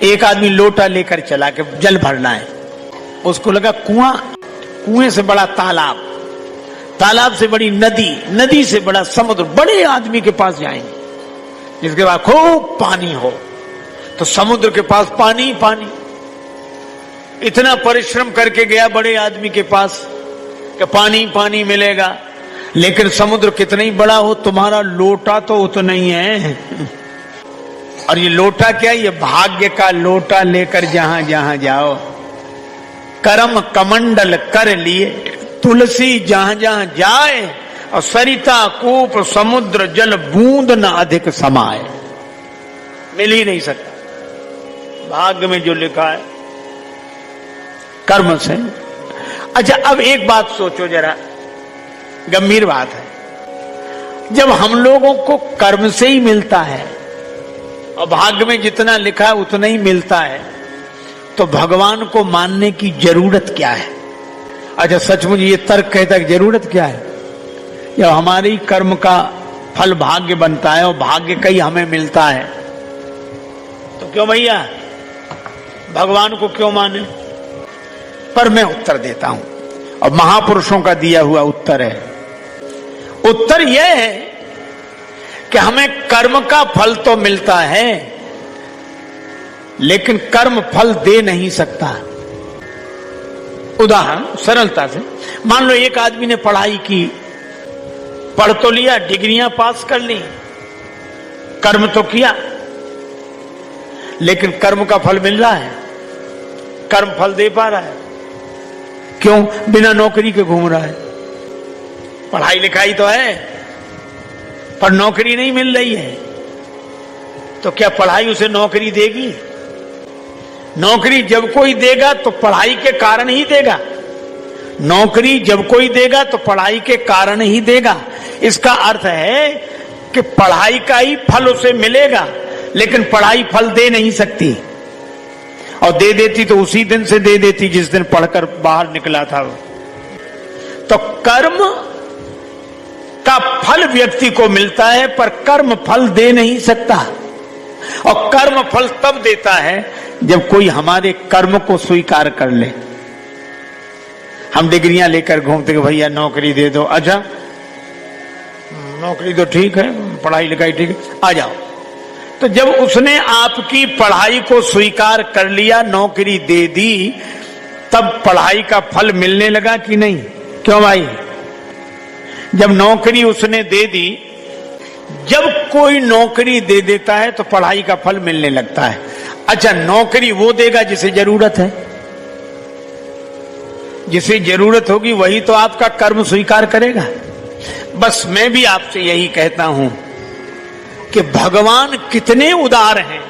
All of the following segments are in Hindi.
एक आदमी लोटा लेकर चला के जल भरना है, उसको लगा कुआं, कुएं से बड़ा तालाब, तालाब से बड़ी नदी, नदी से बड़ा समुद्र, बड़े आदमी के पास जाएंगे जिसके पास खूब पानी हो। तो समुद्र के पास पानी पानी, इतना परिश्रम करके गया बड़े आदमी के पास कि पानी पानी मिलेगा, लेकिन समुद्र कितना ही बड़ा हो तुम्हारा लोटा तो उतना ही है। और ये लोटा क्या, ये भाग्य का लोटा लेकर जहां जहां जाओ, करम कमंडल कर लिए तुलसी जहां जहां जाए, और सरिता कूप समुद्र जल बूंद न अधिक समाए। मिल ही नहीं सकता, भाग्य में जो लिखा है कर्म से। अच्छा, अब एक बात सोचो जरा, गंभीर बात है। जब हम लोगों को कर्म से ही मिलता है और भाग्य में जितना लिखा है उतना ही मिलता है, तो भगवान को मानने की जरूरत क्या है? अच्छा, सचमुच ये तर्क कहता है कि जरूरत क्या है? जब हमारी कर्म का फल भाग्य बनता है और भाग्य का ही हमें मिलता है, तो क्यों भैया भगवान को क्यों माने? पर मैं उत्तर देता हूं, और महापुरुषों का दिया हुआ उत्तर है। उत्तर यह है कि हमें कर्म का फल तो मिलता है, लेकिन कर्म फल दे नहीं सकता। उदाहरण सरलता से, मान लो एक आदमी ने पढ़ाई की, पढ़ तो लिया, डिग्रियां पास कर ली, कर्म तो किया, लेकिन कर्म का फल मिल रहा है, कर्म फल दे पा रहा है? क्यों? बिना नौकरी के घूम रहा है। पढ़ाई लिखाई तो है पर नौकरी नहीं मिल रही है, तो क्या पढ़ाई उसे नौकरी देगी? नौकरी जब कोई देगा तो पढ़ाई के कारण ही देगा, नौकरी जब कोई देगा तो पढ़ाई के कारण ही देगा। इसका अर्थ है कि पढ़ाई का ही फल उसे मिलेगा, लेकिन पढ़ाई फल दे नहीं सकती, और दे देती तो उसी दिन से दे देती जिस दिन पढ़कर बाहर निकला था। तो कर्म का फल व्यक्ति को मिलता है, पर कर्म फल दे नहीं सकता। और कर्म फल तब देता है जब कोई हमारे कर्म को स्वीकार कर ले। हम डिग्रियां लेकर घूमते कि भैया नौकरी दे दो। अच्छा, नौकरी तो ठीक है, पढ़ाई लिखाई ठीक है, आ जाओ। तो जब उसने आपकी पढ़ाई को स्वीकार कर लिया, नौकरी दे दी, तब पढ़ाई का फल मिलने लगा कि नहीं? क्यों भाई? जब नौकरी उसने दे दी, जब कोई नौकरी दे देता है तो पढ़ाई का फल मिलने लगता है। अच्छा, नौकरी वो देगा जिसे जरूरत है, जिसे जरूरत होगी वही तो आपका कर्म स्वीकार करेगा। बस मैं भी आपसे यही कहता हूं कि भगवान कितने उदार हैं,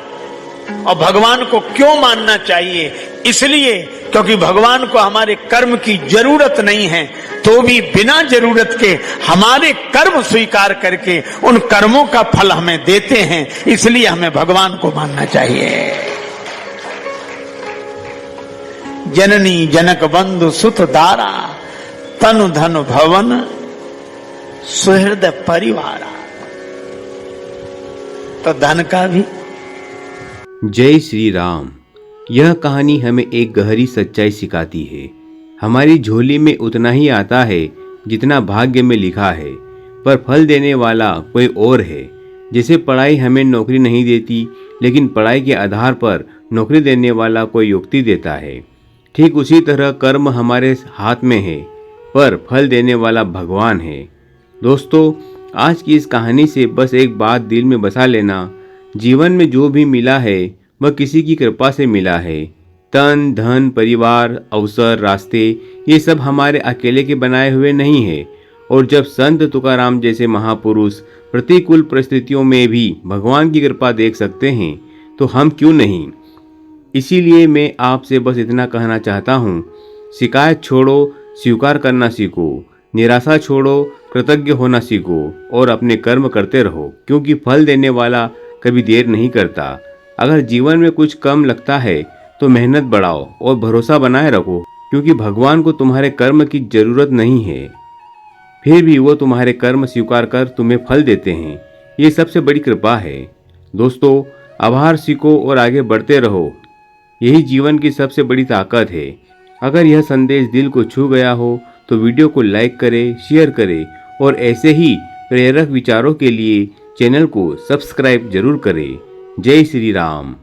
और भगवान को क्यों मानना चाहिए? इसलिए क्योंकि भगवान को हमारे कर्म की जरूरत नहीं है, तो भी बिना जरूरत के हमारे कर्म स्वीकार करके उन कर्मों का फल हमें देते हैं। इसलिए हमें भगवान को मानना चाहिए। जननी जनक बंधु सुत दारा, तनु धन भवन सुहृद परिवारा। तो धन का भी। जय श्री राम। यह कहानी हमें एक गहरी सच्चाई सिखाती है। हमारी झोली में उतना ही आता है जितना भाग्य में लिखा है, पर फल देने वाला कोई और है। जैसे पढ़ाई हमें नौकरी नहीं देती, लेकिन पढ़ाई के आधार पर नौकरी देने वाला कोई युक्ति देता है, ठीक उसी तरह कर्म हमारे हाथ में है, पर फल देने वाला भगवान है। दोस्तों, आज की इस कहानी से बस एक बात दिल में बसा लेना, जीवन में जो भी मिला है वह किसी की कृपा से मिला है। तन, धन, परिवार, अवसर, रास्ते, ये सब हमारे अकेले के बनाए हुए नहीं है। और जब संत तुकाराम जैसे महापुरुष प्रतिकूल परिस्थितियों में भी भगवान की कृपा देख सकते हैं, तो हम क्यों नहीं। इसीलिए मैं आपसे बस इतना कहना चाहता हूँ, शिकायत छोड़ो, स्वीकार करना सीखो, निराशा छोड़ो, कृतज्ञ होना सीखो, और अपने कर्म करते रहो, क्योंकि फल देने वाला कभी देर नहीं करता। अगर जीवन में कुछ कम लगता है तो मेहनत बढ़ाओ और भरोसा बनाए रखो, क्योंकि भगवान को तुम्हारे कर्म की जरूरत नहीं है, फिर भी वो तुम्हारे कर्म स्वीकार कर तुम्हें फल देते हैं। ये सबसे बड़ी कृपा है। दोस्तों, आभार सीखो और आगे बढ़ते रहो, यही जीवन की सबसे बड़ी ताकत है। अगर यह संदेश दिल को छू गया हो तो वीडियो को लाइक करें, शेयर करें और ऐसे ही प्रेरक विचारों के लिए चैनल को सब्सक्राइब जरूर करें। जय श्री राम।